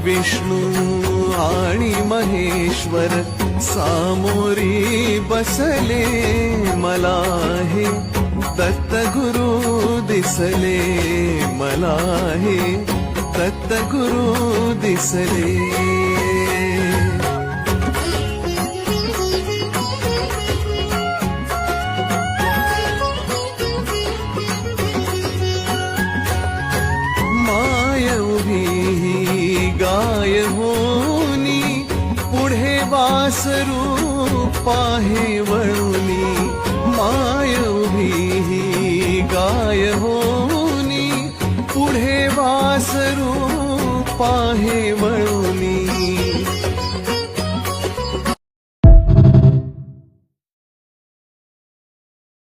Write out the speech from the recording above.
विष्णू आणि महेश्वर सामोरी बसले, मला हे दत्तगुरु दिसले, मला हे दत्तगुरु दिसले. गाय होनी पुढे वासरू पाहे वळुनी, माय उभी गाय होनी पुढे वासरू पाहे वळुनी.